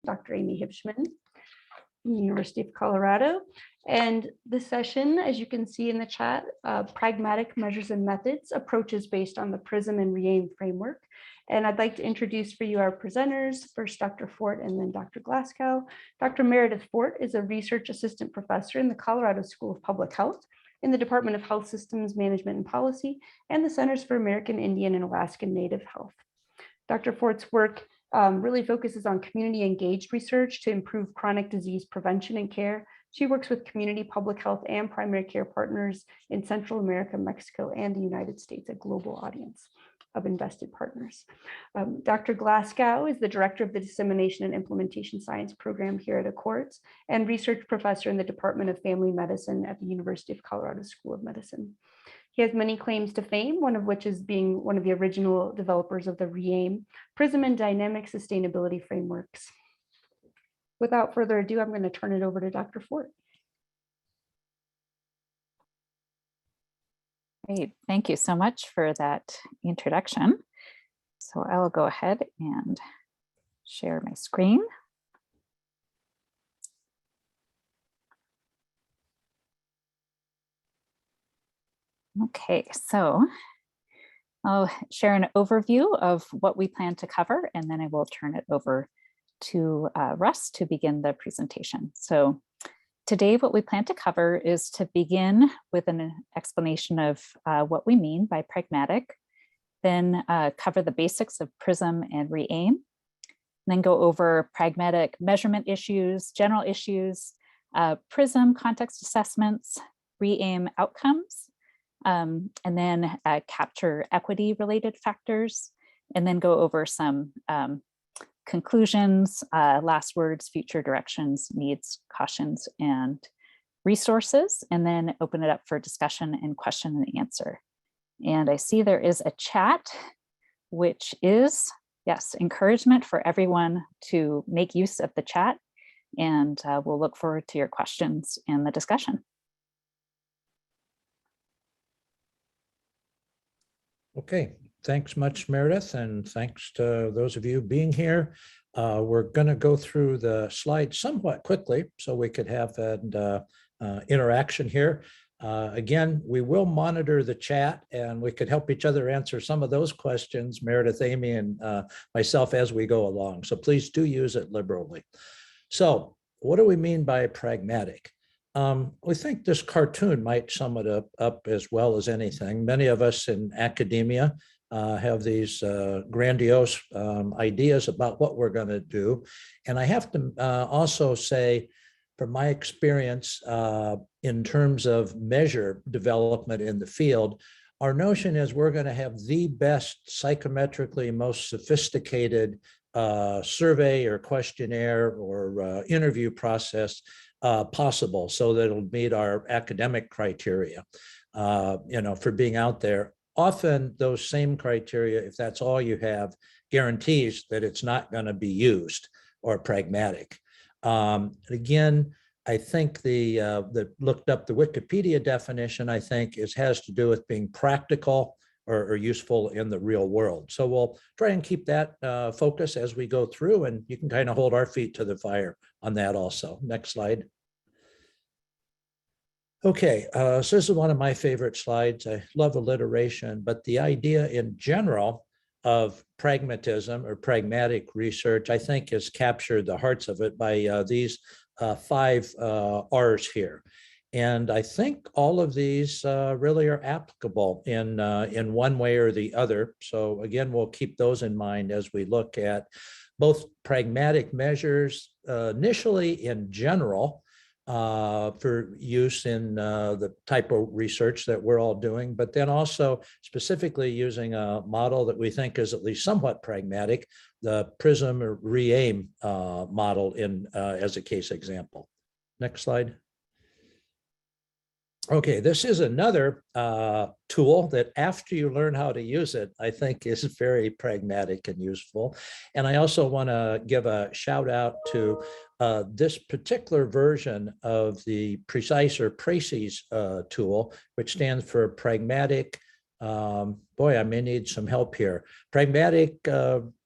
Dr. Amy Hibschman from the University of Colorado. And this session, as you can see in the chat, Pragmatic Measures and Methods, approaches based on the PRISM and REAIM framework. And I'd like to introduce for you our presenters, first Dr. Fort and then Dr. Glasgow. Dr. Meredith Fort is a research assistant professor in the Colorado School of Public Health in the Department of Health Systems Management and Policy and the Centers for American Indian and Alaskan Native Health. Dr. Fort's work really focuses on community engaged research to improve chronic disease prevention and care. She works with community public health and primary care partners in Central America, Mexico, and the United States, a global audience of invested partners. Dr. Glasgow is the director of the Dissemination and Implementation Science program here at Accords and research professor in the Department of Family Medicine at the University of Colorado School of Medicine. He has many claims to fame, one of which is being one of the original developers of the REAIM, PRISM and Dynamic Sustainability Frameworks. Without further ado, I'm going to turn it over to Dr. Fort. Great, thank you so much for that introduction. So I will go ahead and share my screen. Okay, so I'll share an overview of what we plan to cover, and then I will turn it over to Russ to begin the presentation. So today, what we plan to cover is to begin with an explanation of what we mean by pragmatic, then cover the basics of PRISM and REAIM, then go over pragmatic measurement issues, general issues, PRISM context assessments, REAIM outcomes, and then capture equity related factors, and then go over some conclusions, last words, future directions, needs, cautions, and resources, and then open it up for discussion and question and answer. And I see there is a chat, which is, yes, encouragement for everyone to make use of the chat, and we'll look forward to your questions and the discussion. Okay, thanks much, Meredith, and thanks to those of you being here. We're going to go through the slides somewhat quickly so we could have an interaction here. Again, we will monitor the chat and we could help each other answer some of those questions, Meredith, Amy, and myself as we go along. So please do use it liberally. So what do we mean by pragmatic? We think this cartoon might sum it up as well as anything. Many of us in academia have these grandiose ideas about what we're going to do. And I have to also say, from my experience in terms of measure development in the field, our notion is we're going to have the best psychometrically most sophisticated survey or questionnaire or interview process possible, so that it'll meet our academic criteria, for being out there. Often those same criteria, if that's all you have, guarantees that it's not going to be used or pragmatic. Again, I think the looked up the Wikipedia definition, I think has to do with being practical or useful in the real world. So we'll try and keep that focus as we go through, and you can kind of hold our feet to the fire on that also. Next slide. Okay, so this is one of my favorite slides. I love alliteration, but the idea in general of pragmatism or pragmatic research, I think, has captured the hearts of it by these 5 R's here. And I think all of these really are applicable in one way or the other. So again, we'll keep those in mind as we look at both pragmatic measures initially in general for use in the type of research that we're all doing, but then also specifically using a model that we think is at least somewhat pragmatic, the PRISM or REAIM model as a case example. Next slide. Okay, this is another tool that after you learn how to use it, I think is very pragmatic and useful. And I also want to give a shout out to this particular version of the PRECISE or PRACES tool, which stands for Pragmatic, boy, I may need some help here. Pragmatic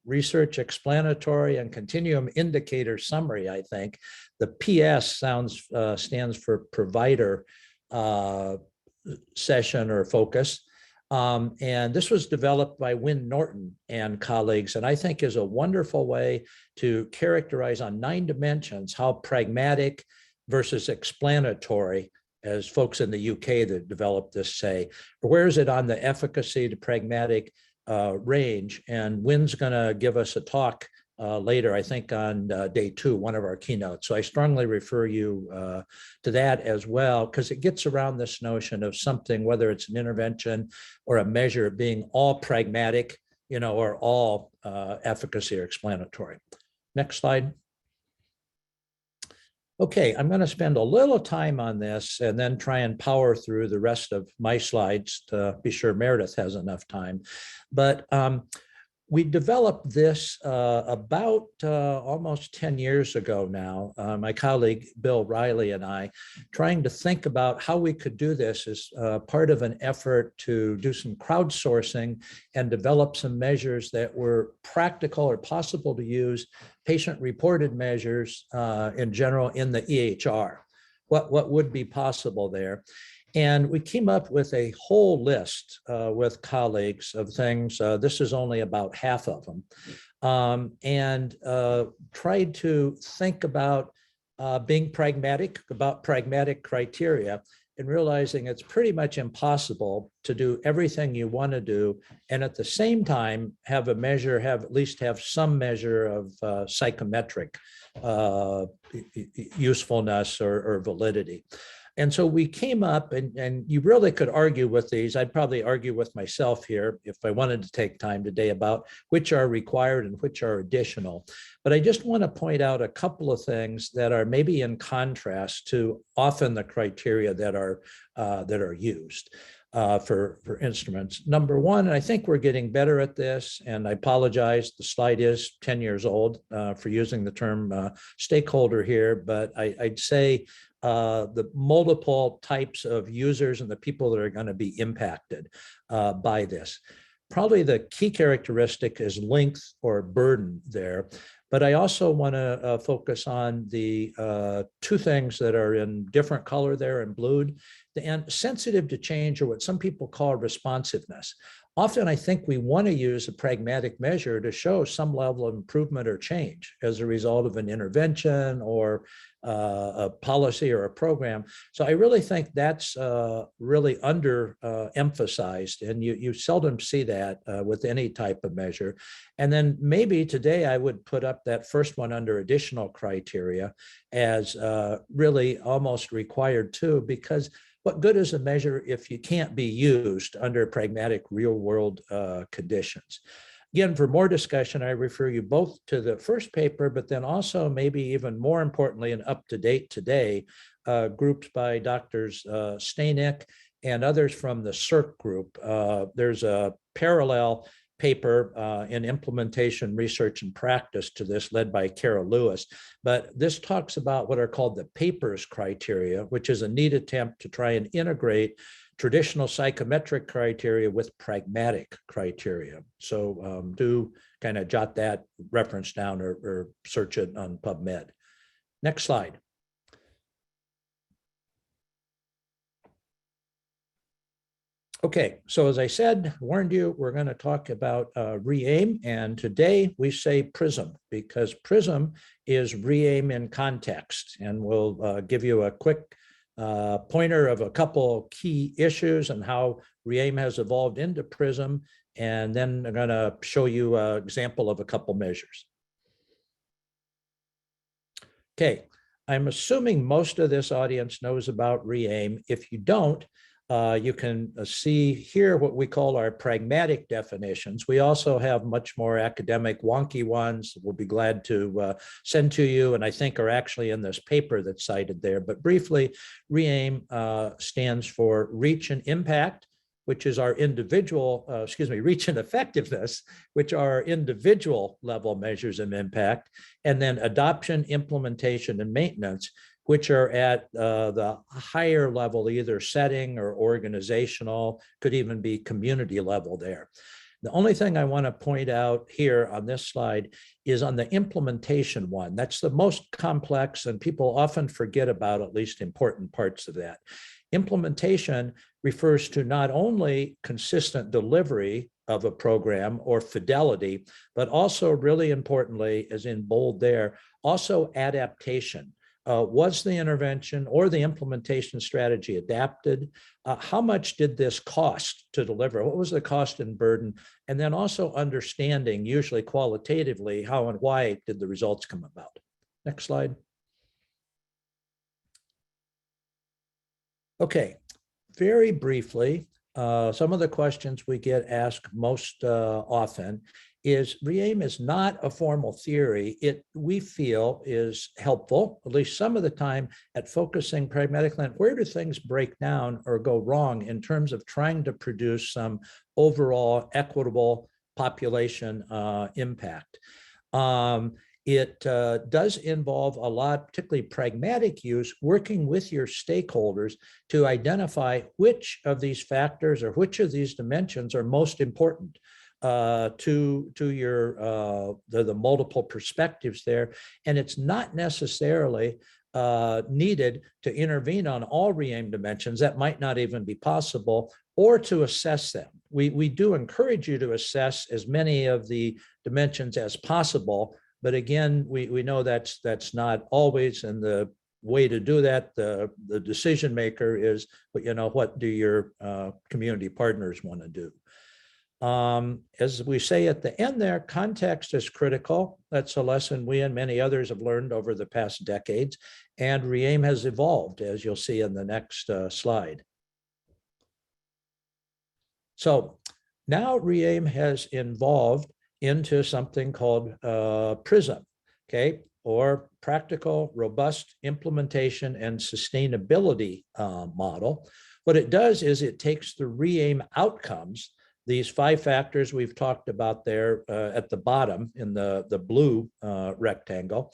research explanatory and continuum indicator summary, I think. The PS stands for provider session or focus. And this was developed by Wynne Norton and colleagues, and I think is a wonderful way to characterize on 9 dimensions how pragmatic versus explanatory, as folks in the UK that developed this say, where is it on the efficacy to pragmatic range? And Wynne's going to give us a talk later, I think on day 2, one of our keynotes. So I strongly refer you to that as well, because it gets around this notion of something, whether it's an intervention or a measure, being all pragmatic, or all efficacy or explanatory. Next slide. Okay, I'm going to spend a little time on this and then try and power through the rest of my slides to be sure Meredith has enough time. But we developed this about almost 10 years ago now, my colleague Bill Riley and I, trying to think about how we could do this as part of an effort to do some crowdsourcing and develop some measures that were practical or possible to use, patient-reported measures in general in the EHR. What would be possible there? And we came up with a whole list with colleagues of things. This is only about half of them. And tried to think about being pragmatic, about pragmatic criteria, and realizing it's pretty much impossible to do everything you want to do, and at the same time have a measure, at least have some measure of psychometric usefulness or validity. And so we came up, and you really could argue with these. I'd probably argue with myself here if I wanted to take time today about which are required and which are additional. But I just want to point out a couple of things that are maybe in contrast to often the criteria that are used for instruments. Number one, and I think we're getting better at this, and I apologize, the slide is 10 years old for using the term stakeholder here, but I'd say the multiple types of users and the people that are going to be impacted by this. Probably the key characteristic is length or burden there. But I also want to focus on the 2 things that are in different color there in blue, and sensitive to change, or what some people call responsiveness. Often I think we want to use a pragmatic measure to show some level of improvement or change as a result of an intervention or a policy or a program. So I really think that's really under emphasized, and you seldom see that with any type of measure. And then maybe today I would put up that first one under additional criteria as really almost required too, because what good is a measure if you can't be used under pragmatic real world conditions? Again, for more discussion, I refer you both to the first paper, but then also maybe even more importantly and up to date today, groups by Drs. Stanek and others from the CERC group. There's a parallel paper in implementation, research, and practice to this led by Carol Lewis. But this talks about what are called the PAPERS criteria, which is a neat attempt to try and integrate traditional psychometric criteria with pragmatic criteria. So do kind of jot that reference down or search it on PubMed. Next slide. Okay, so as I said, warned you, we're going to talk about re-aim, and today we say PRISM because PRISM is re-aim in context, and we'll give you a quick pointer of a couple key issues and how re-aim has evolved into PRISM, and then I'm going to show you an example of a couple measures. Okay, I'm assuming most of this audience knows about re-aim. If you don't, you can see here what we call our pragmatic definitions. We also have much more academic wonky ones we'll be glad to send to you, and I think are actually in this paper that's cited there. But briefly, re-aim stands for reach and impact, which is our individual, reach and effectiveness, which are individual level measures of impact, and then adoption, implementation, and maintenance, which are at the higher level, either setting or organizational, could even be community level there. The only thing I want to point out here on this slide is on the implementation one. That's the most complex, and people often forget about at least important parts of that. Implementation refers to not only consistent delivery of a program or fidelity, but also really importantly, as in bold there, also adaptation. Was the intervention or the implementation strategy adapted? How much did this cost to deliver? What was the cost and burden? And then also understanding, usually qualitatively, how and why did the results come about? Next slide. Okay, very briefly, some of the questions we get asked most often is RE-AIM is not a formal theory. It, we feel, is helpful, at least some of the time, at focusing pragmatically on where do things break down or go wrong in terms of trying to produce some overall equitable population impact. It does involve a lot, particularly pragmatic use, working with your stakeholders to identify which of these factors or which of these dimensions are most important to your the multiple perspectives there. And it's not necessarily needed to intervene on all RE-AIM dimensions. That might not even be possible, or to assess them. We do encourage you to assess as many of the dimensions as possible. But again, we know that's not always, and the way to do that, the decision maker is, you know, what do your community partners want to do? As we say at the end there, context is critical. That's a lesson we and many others have learned over the past decades, and RE-AIM has evolved, as you'll see in the next slide. So now RE-AIM has evolved into something called PRISM, okay, or Practical, Robust Implementation and Sustainability Model. What it does is it takes the RE-AIM outcomes, these 5 factors we've talked about there at the bottom in the blue rectangle,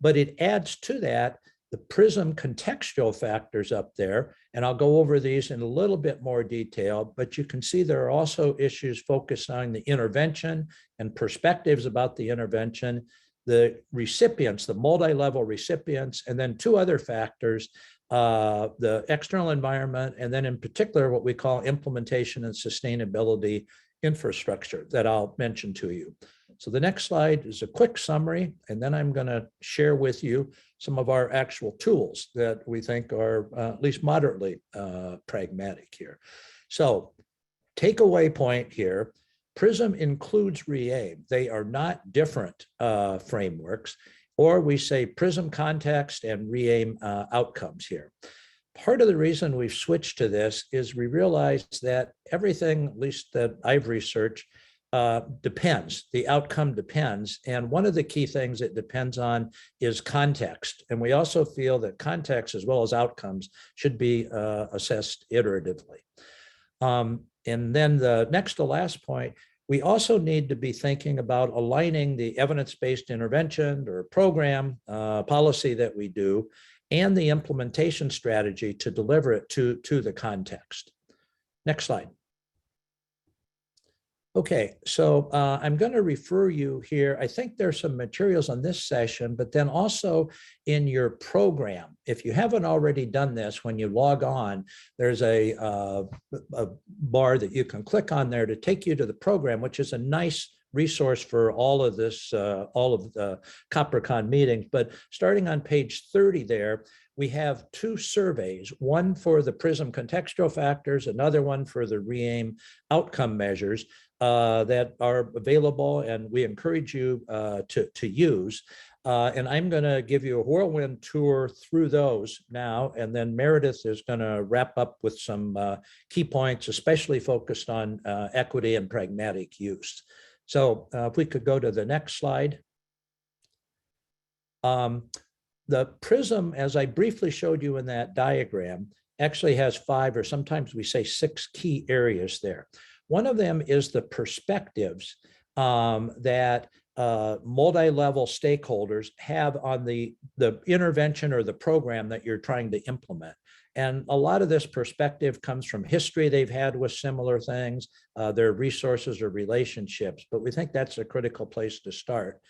but it adds to that the PRISM contextual factors up there, and I'll go over these in a little bit more detail, but you can see there are also issues focused on the intervention and perspectives about the intervention, the recipients, the multi-level recipients, and then 2 other factors, the external environment, and then in particular, what we call implementation and sustainability infrastructure that I'll mention to you. So the next slide is a quick summary, and then I'm going to share with you some of our actual tools that we think are at least moderately pragmatic here. So takeaway point here, PRISM includes RE-AIM. They are not different frameworks, or we say PRISM context and RE-AIM outcomes here. Part of the reason we've switched to this is we realize that everything, at least that I've researched, depends. The outcome depends. And one of the key things it depends on is context. And we also feel that context as well as outcomes should be assessed iteratively. And then the next to last point, we also need to be thinking about aligning the evidence-based intervention or program policy that we do and the implementation strategy to deliver it to the context. Next slide. Okay, so I'm going to refer you here. I think there's some materials on this session, but then also in your program. If you haven't already done this, when you log on, there's a bar that you can click on there to take you to the program, which is a nice resource for all of this, all of the CopperCon meetings. But starting on page 30 there, we have 2 surveys, one for the PRISM contextual factors, another one for the RE-AIM outcome measures that are available, and we encourage you to use. And I'm going to give you a whirlwind tour through those now, and then Meredith is going to wrap up with some key points, especially focused on equity and pragmatic use. So if we could go to the next slide. The PRISM, as I briefly showed you in that diagram, actually has 5, or sometimes we say 6 key areas there. One of them is the perspectives that multi-level stakeholders have on the intervention or the program that you're trying to implement. And a lot of this perspective comes from history they've had with similar things, their resources or relationships, but we think that's a critical place to start.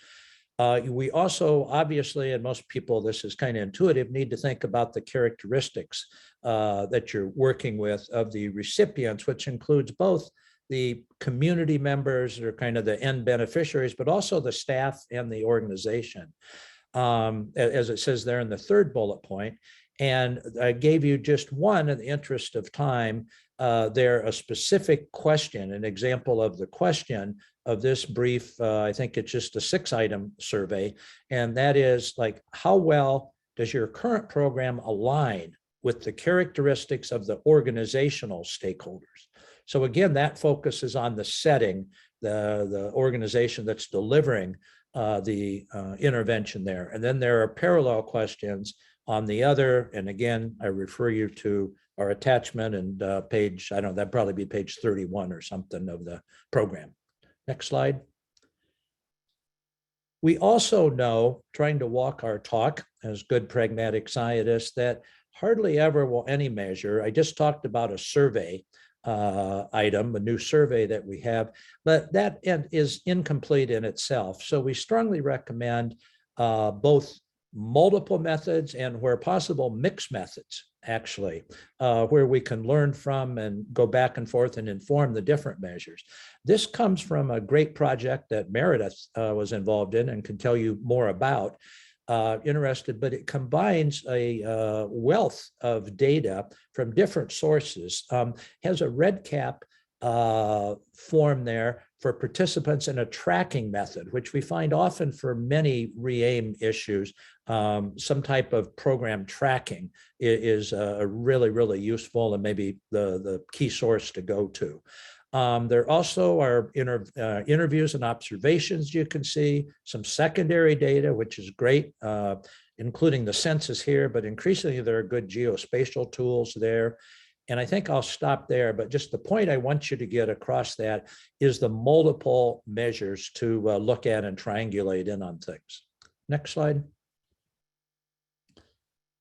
We also, obviously, and most people, this is kind of intuitive, need to think about the characteristics that you're working with of the recipients, which includes both the community members or kind of the end beneficiaries, but also the staff and the organization, as it says there in the third bullet point. And I gave you just one in the interest of time there, a specific question, an example of the question of this brief, I think it's just a 6-item survey. And that is like, how well does your current program align with the characteristics of the organizational stakeholders? So again, that focuses on the setting, the organization that's delivering the intervention there. And then there are parallel questions on the other. And again, I refer you to our attachment and page, I don't know, that'd probably be page 31 or something of the program. Next slide. We also know, trying to walk our talk as good pragmatic scientists, that hardly ever will any measure, I just talked about a survey item, a new survey that we have, but that is incomplete in itself. So we strongly recommend both multiple methods and, where possible, mixed methods, actually, where we can learn from and go back and forth and inform the different measures. This comes from a great project that Meredith was involved in and can tell you more about. Interested, but it combines a wealth of data from different sources, has a red cap form there for participants in a tracking method, which we find often for many re-aim issues. Some type of program tracking is really, really useful and maybe the key source to go to. There also are interviews and observations you can see, some secondary data, which is great, including the census here, but increasingly there are good geospatial tools there. And I think I'll stop there, but just the point I want you to get across that is the multiple measures to look at and triangulate in on things. Next slide.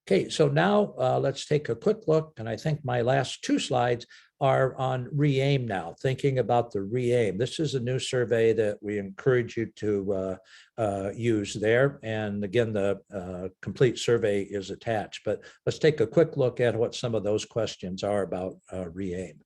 Okay, so now let's take a quick look, and I think my last 2 slides are on re-aim now, thinking about the re-aim. This is a new survey that we encourage you to use there. And again, the complete survey is attached, but let's take a quick look at what some of those questions are about re-aim.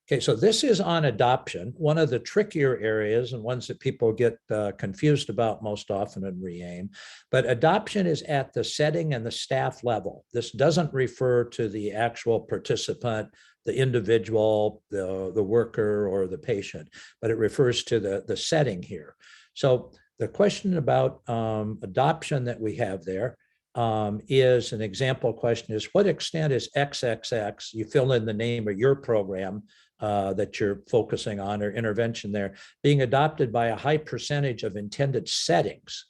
Okay, so this is on adoption, one of the trickier areas and ones that people get confused about most often in re-aim. But adoption is at the setting and the staff level. This doesn't refer to the actual participant, the individual, the worker, or the patient, but it refers to the setting here. So the question about adoption that we have there is an example question is, what extent is XXX, you fill in the name of your program that you're focusing on or intervention there, being adopted by a high percentage of intended settings?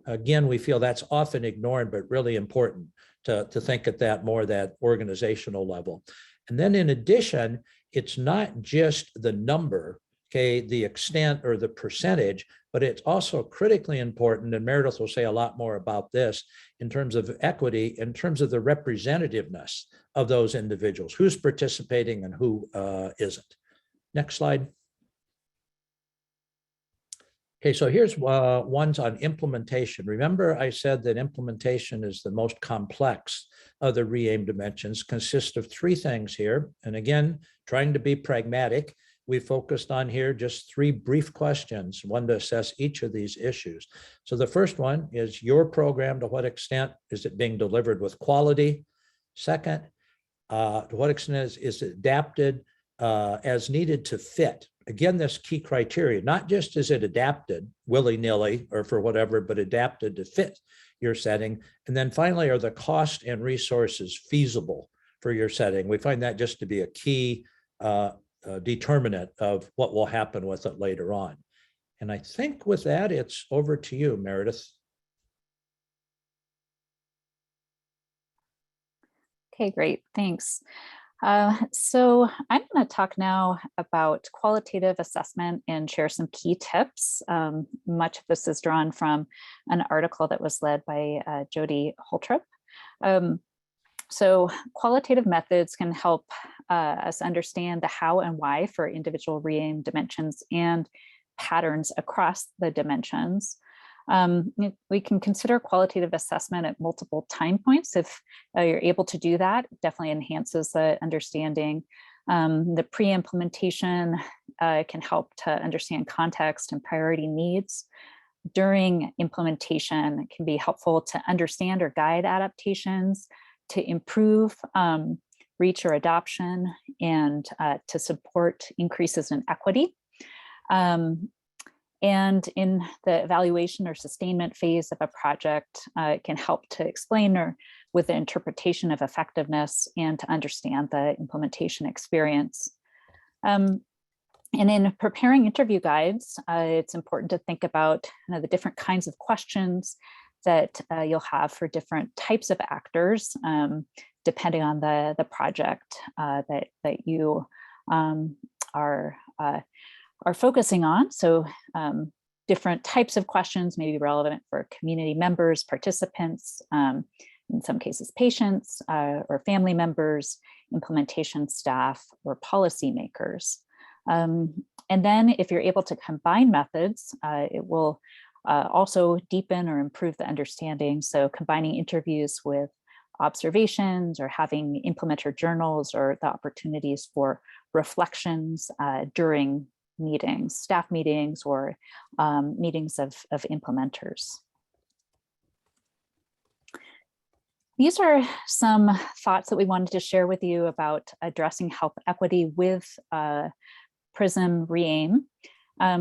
Again, we feel that's often ignored, but really important to think at that more that organizational level. And then in addition, it's not just the number, okay, the extent or the percentage, but it's also critically important, and Meredith will say a lot more about this in terms of equity, in terms of the representativeness of those individuals, who's participating and who isn't. Next slide. Okay, so here's ones on implementation. Remember, I said that implementation is the most complex of the re-aim dimensions, consists of 3 things here. And again, trying to be pragmatic, we focused on here just 3 brief questions, one to assess each of these issues. So the first one is your program, to what extent is it being delivered with quality? Second, to what extent is it adapted as needed to fit? Again, this key criteria, not just is it adapted willy-nilly or for whatever, but adapted to fit your setting. And then finally, are the cost and resources feasible for your setting? We find that just to be a key determinant of what will happen with it later on. And I think with that, it's over to you, Meredith. Okay, great, thanks. So I'm going to talk now about qualitative assessment and share some key tips. Much of this is drawn from an article that was led by Jody Holtrop. So qualitative methods can help us understand the how and why for individual REAIM dimensions and patterns across the dimensions. We can consider qualitative assessment at multiple time points. If you're able to do that, it definitely enhances the understanding. The pre-implementation can help to understand context and priority needs. During implementation, it can be helpful to understand or guide adaptations, to improve reach or adoption, and to support increases in equity. And in the evaluation or sustainment phase of a project, it can help to explain or with the interpretation of effectiveness and to understand the implementation experience. And in preparing interview guides, it's important to think about the different kinds of questions that you'll have for different types of actors, depending on the project that you are focusing on. So different types of questions may be relevant for community members, participants, in some cases patients or family members, implementation staff, or policymakers. And then if you're able to combine methods, it will also deepen or improve the understanding. So combining interviews with observations or having implementer journals or the opportunities for reflections during meetings, staff meetings, or meetings of implementers. These are some thoughts that we wanted to share with you about addressing health equity with PRISM REAIM.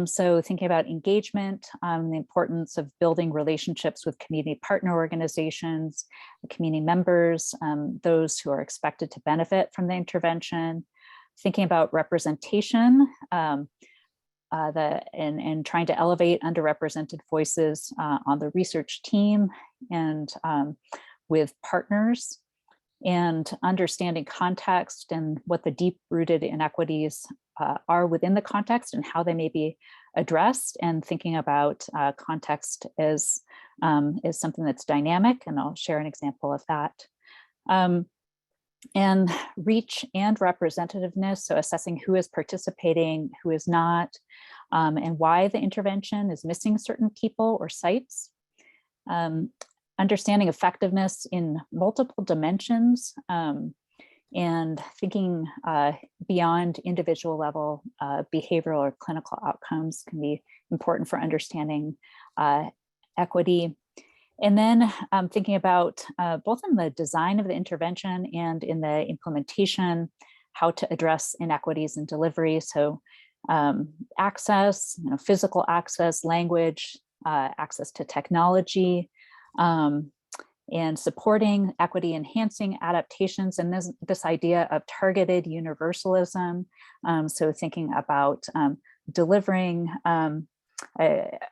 So thinking about engagement, the importance of building relationships with community partner organizations, community members, those who are expected to benefit from the intervention, thinking about representation, and trying to elevate underrepresented voices on the research team and with partners, and understanding context and what the deep-rooted inequities are within the context and how they may be addressed, and thinking about context as is something that's dynamic, and I'll share an example of that. And reach and representativeness, so assessing who is participating, who is not, and why the intervention is missing certain people or sites. Understanding effectiveness in multiple dimensions, and thinking beyond individual level behavioral or clinical outcomes can be important for understanding equity. And then thinking about both in the design of the intervention and in the implementation, how to address inequities in delivery. So access, physical access, language, access to technology, and supporting equity enhancing adaptations, and this idea of targeted universalism. So thinking about delivering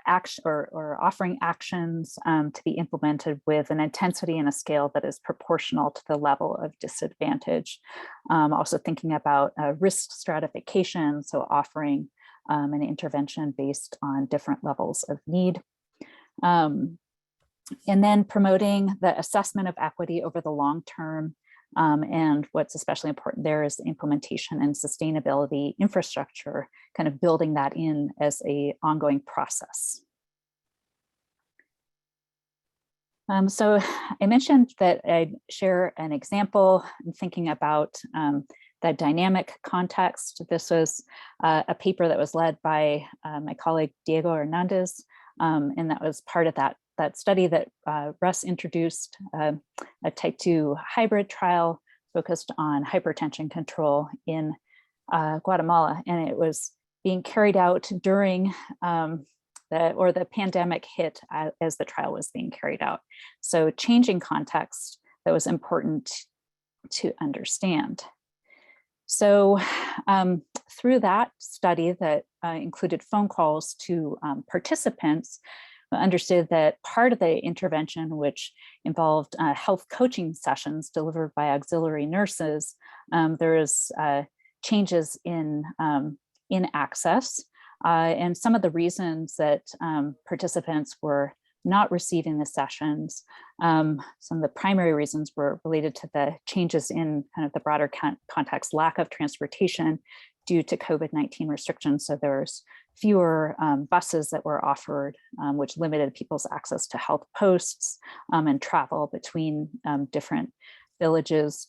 action or offering actions to be implemented with an intensity and a scale that is proportional to the level of disadvantage. Also thinking about risk stratification, so offering an intervention based on different levels of need. And then promoting the assessment of equity over the long term. And what's especially important there is the implementation and sustainability infrastructure, kind of building that in as an ongoing process. So I mentioned that I'd share an example in thinking about the dynamic context. This was a paper that was led by my colleague Diego Hernandez, and that was part of that study that Russ introduced, a type 2 hybrid trial focused on hypertension control in Guatemala. And it was being carried out during the pandemic hit as the trial was being carried out. So changing context that was important to understand. So through that study that included phone calls to participants, understood that part of the intervention, which involved health coaching sessions delivered by auxiliary nurses, there is changes in access. And some of the reasons that participants were not receiving the sessions, some of the primary reasons were related to the changes in kind of the broader context, lack of transportation due to COVID-19 restrictions. So there's fewer buses that were offered, which limited people's access to health posts and travel between different villages.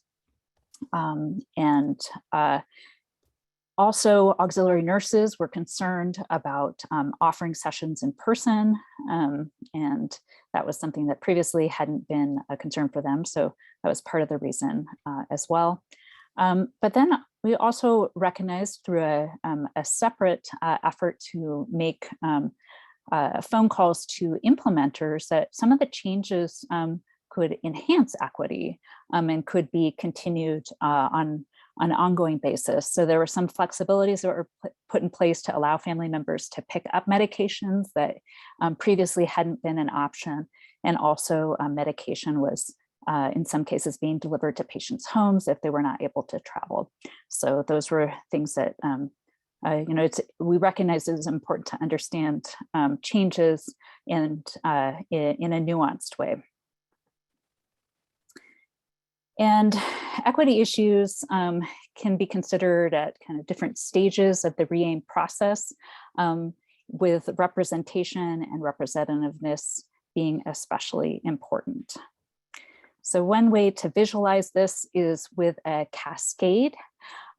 Also, auxiliary nurses were concerned about offering sessions in person, and that was something that previously hadn't been a concern for them. So that was part of the reason as well. But then we also recognized through a separate effort to make phone calls to implementers that some of the changes could enhance equity and could be continued on an ongoing basis. So there were some flexibilities that were put in place to allow family members to pick up medications that previously hadn't been an option. And also medication was in some cases being delivered to patients' homes if they were not able to travel. So those were things that we recognize it is important to understand changes and in a nuanced way. And equity issues can be considered at kind of different stages of the re-aim process, with representation and representativeness being especially important. So one way to visualize this is with a cascade.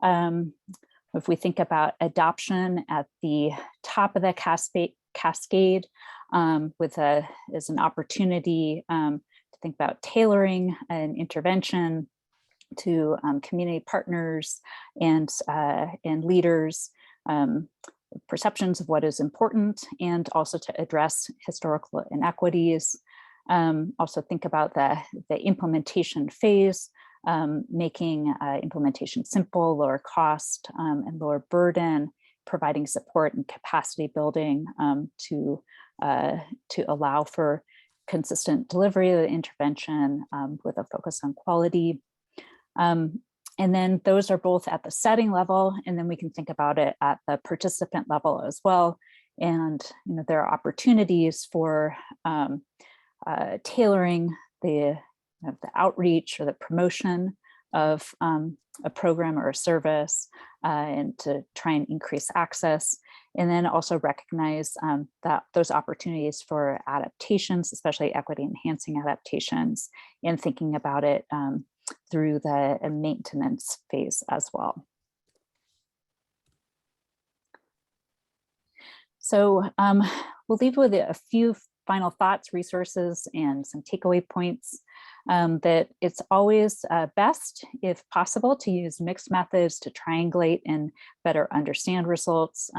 If we think about adoption at the top of the cascade as an opportunity to think about tailoring an intervention to community partners and leaders, perceptions of what is important, and also to address historical inequities. Also think about the implementation phase, making implementation simple, lower cost, and lower burden, providing support and capacity building to allow for consistent delivery of the intervention with a focus on quality. And then those are both at the setting level, and then we can think about it at the participant level as well. And there are opportunities for tailoring the outreach or the promotion of a program or a service, and to try and increase access. And then also recognize that those opportunities for adaptations, especially equity enhancing adaptations, and thinking about it through the maintenance phase as well. So we'll leave with a few final thoughts, resources, and some takeaway points. That it's always best, if possible, to use mixed methods to triangulate and better understand results.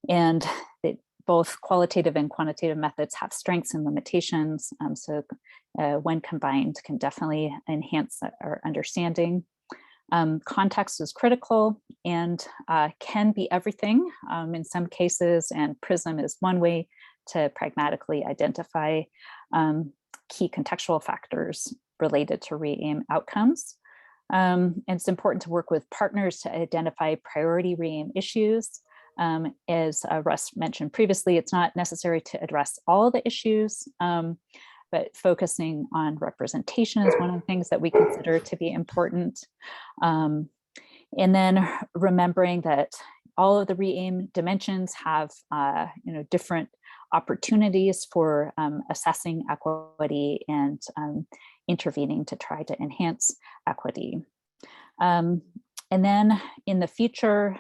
And that both qualitative and quantitative methods have strengths and limitations. So when combined, can definitely enhance our understanding. Context is critical and can be everything in some cases, and PRISM is one way to pragmatically identify key contextual factors related to re-aim outcomes. And it's important to work with partners to identify priority re-aim issues. As Russ mentioned previously, it's not necessary to address all the issues, but focusing on representation is one of the things that we consider to be important. And then remembering that all of the re-aim dimensions have different opportunities for assessing equity and intervening to try to enhance equity. And then in the future,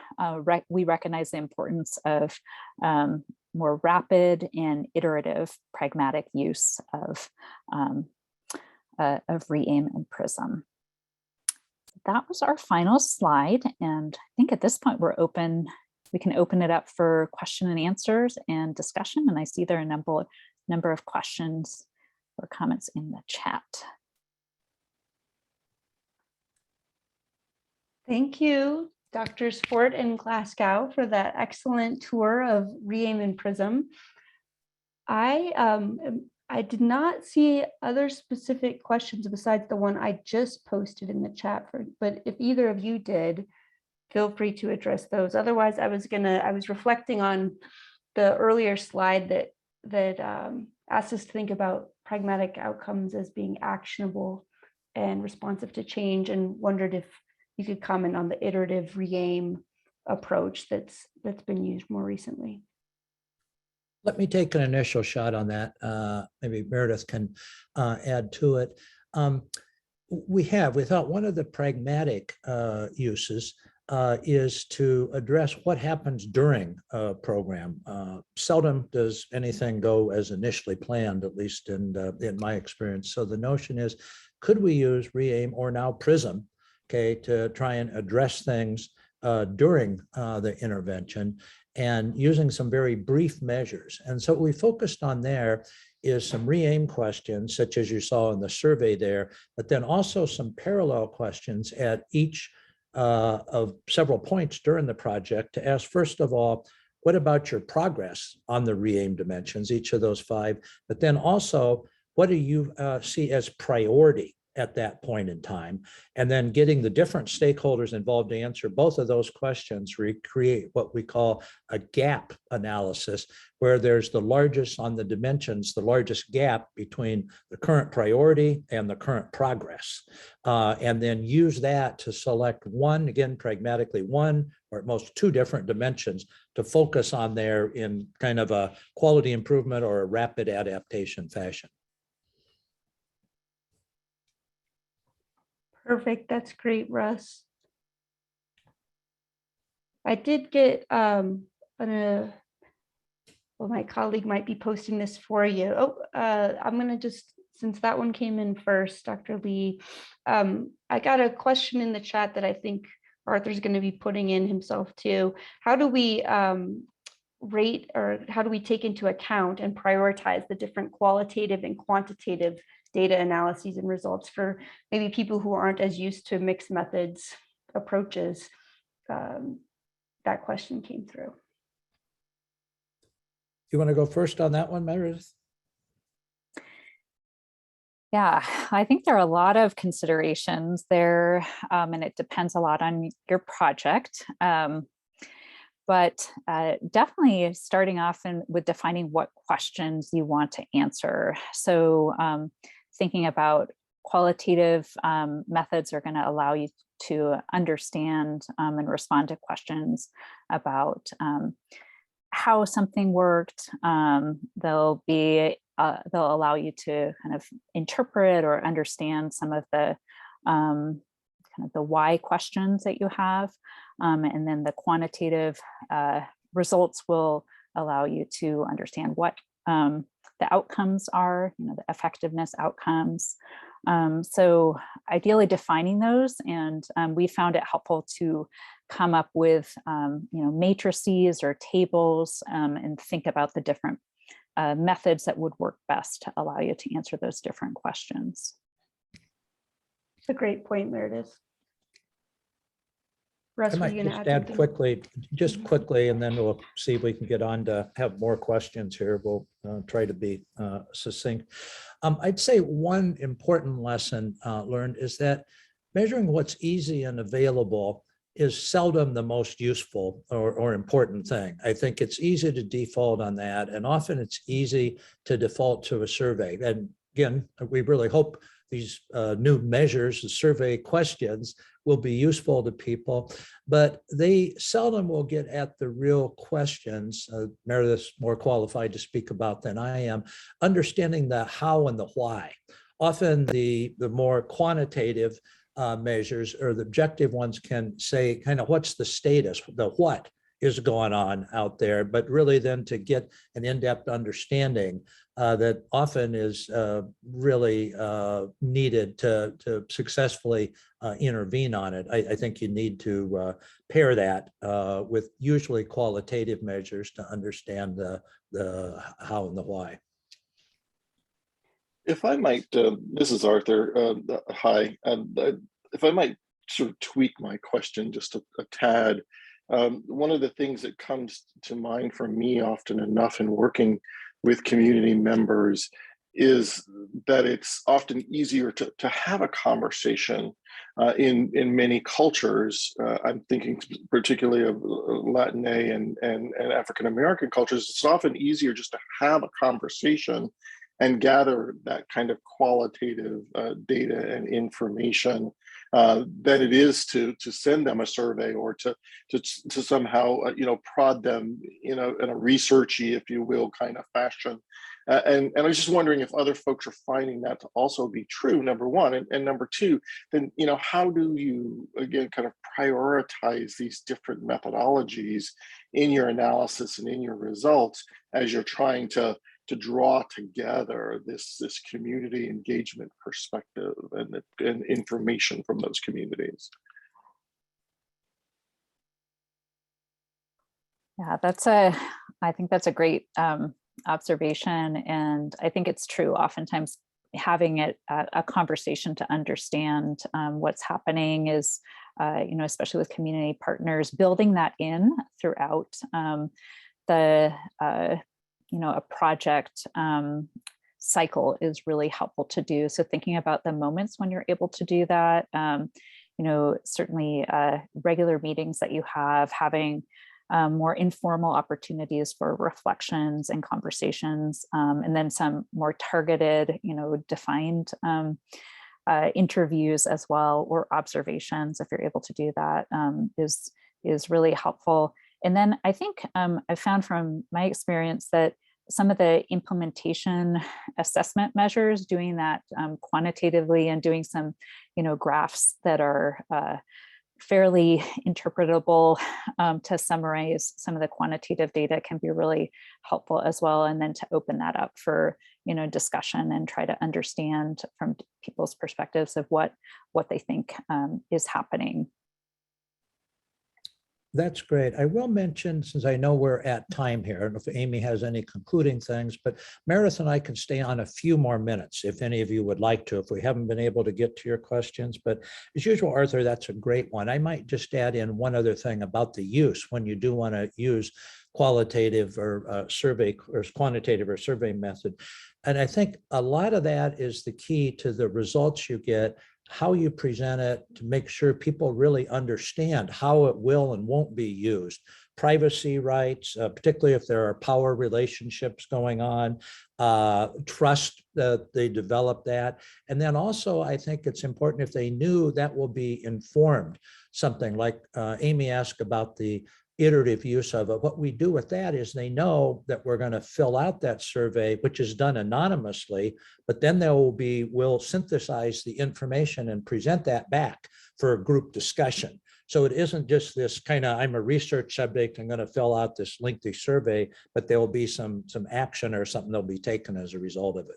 we recognize the importance of more rapid and iterative pragmatic use of re-aim and PRISM. That was our final slide. And I think at this point we can open it up for question and answers and discussion. And I see there are a number of questions or comments in the chat. Thank you, Drs. Fort and Glasgow, for that excellent tour of re-aim and PRISM. I am I did not see other specific questions besides the one I just posted in the chat but if either of you did, feel free to address those. Otherwise, I was reflecting on the earlier slide that asked us to think about pragmatic outcomes as being actionable and responsive to change, and wondered if you could comment on the iterative re-aim approach that's been used more recently. Let me take an initial shot on that. Maybe Meredith can add to it. We thought one of the pragmatic uses is to address what happens during a program. Seldom does anything go as initially planned, at least in my experience. So the notion is, could we use re-aim or now PRISM, okay, to try and address things during the intervention, and using some very brief measures. And so what we focused on there is some re-aim questions, such as you saw in the survey there, but then also some parallel questions at each of several points during the project to ask, first of all, what about your progress on the re-aim dimensions, each of those 5, but then also, what do you see as priority at that point in time? And then getting the different stakeholders involved to answer both of those questions, create what we call a gap analysis, where there's the largest on the dimensions, the largest gap between the current priority and the current progress. And then use that to select one, again, pragmatically one, or at most 2 different dimensions to focus on there in kind of a quality improvement or a rapid adaptation fashion. Perfect. That's great, Russ. I did get well, my colleague might be posting this for you. I'm going to just, since that one came in first, Dr. Lee, I got a question in the chat that I think Arthur's going to be putting in himself too. How do we rate, or how do we take into account and prioritize the different qualitative and quantitative data analyses and results for maybe people who aren't as used to mixed methods approaches? That question came through. You want to go first on that one, Meredith? Yeah, I think there are a lot of considerations there, and it depends a lot on your project. But definitely starting off with defining what questions you want to answer. So thinking about qualitative methods are going to allow you to understand and respond to questions about how something worked. They'll allow you to kind of interpret or understand some of the kind of the why questions that you have. And then the quantitative results will allow you to understand what the outcomes are, the effectiveness outcomes. So ideally defining those, and we found it helpful to come up with matrices or tables and think about the different methods that would work best to allow you to answer those different questions. It's a great point, Meredith. Russ, I might just add quickly, and then we'll see if we can get on to have more questions here. We'll try to be succinct. I'd say one important lesson learned is that measuring what's easy and available is seldom the most useful or important thing. I think it's easy to default on that, and often it's easy to default to a survey. And again, we really hope these new measures, the survey questions, will be useful to people, but they seldom will get at the real questions. Meredith's more qualified to speak about than I am, understanding the how and the why. Often the more quantitative measures or the objective ones can say kind of what's the status, the what is going on out there, but really then to get an in-depth understanding that often is really needed to successfully intervene on it. I think you need to pair that with usually qualitative measures to understand the how and the why. If I might, this is Arthur, hi. If I might sort of tweak my question just a tad, one of the things that comes to mind for me often enough in working with community members is that it's often easier to have a conversation in many cultures. I'm thinking particularly of Latinx and African American cultures. It's often easier just to have a conversation and gather that kind of qualitative data and information than it is to send them a survey or to somehow prod them in a researchy, if you will, kind of fashion. And I was just wondering if other folks are finding that to also be true, number one, and number two, then how do you again kind of prioritize these different methodologies in your analysis and in your results as you're trying to draw together this community engagement perspective and information from those communities? Yeah, I think that's a great observation. And I think it's true. Oftentimes having a conversation to understand what's happening is, especially with community partners, building that in throughout a project cycle is really helpful to do. So thinking about the moments when you're able to do that, certainly regular meetings that you have, having more informal opportunities for reflections and conversations, and then some more targeted, defined interviews as well, or observations, if you're able to do that, is really helpful. And then I think I found from my experience that some of the implementation assessment measures, doing that quantitatively and doing some, graphs that are fairly interpretable to summarize some of the quantitative data can be really helpful as well. And then to open that up for, discussion and try to understand from people's perspectives of what they think is happening. That's great. I will mention, since I know we're at time here, I don't know if Amy has any concluding things, but Meredith and I can stay on a few more minutes if any of you would like to, if we haven't been able to get to your questions. But as usual, Arthur, that's a great one. I might just add in one other thing about the use when you do want to use qualitative or survey or quantitative or survey method. And I think a lot of that is the key to the results you get, how you present it, to make sure people really understand how it will and won't be used. Privacy rights, particularly if there are power relationships going on, trust that they develop that. And then also, I think it's important if they knew that will be informed. Something like Amy asked about the iterative use of it. What we do with that is they know that we're going to fill out that survey, which is done anonymously, but then we'll synthesize the information and present that back for a group discussion. So it isn't just this kind of, I'm a research subject, I'm going to fill out this lengthy survey, but there will be some action or something that'll be taken as a result of it.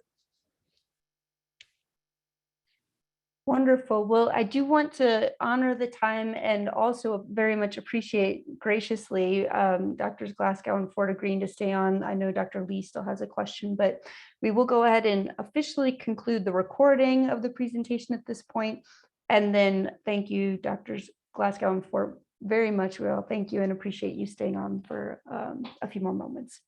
Wonderful. Well, I do want to honor the time and also very much appreciate graciously Drs. Glasgow and Ford agreeing to stay on. I know Dr. Lee still has a question, but we will go ahead and officially conclude the recording of the presentation at this point. And then thank you, Drs. Glasgow and Ford, very much. Well, thank you and appreciate you staying on for a few more moments.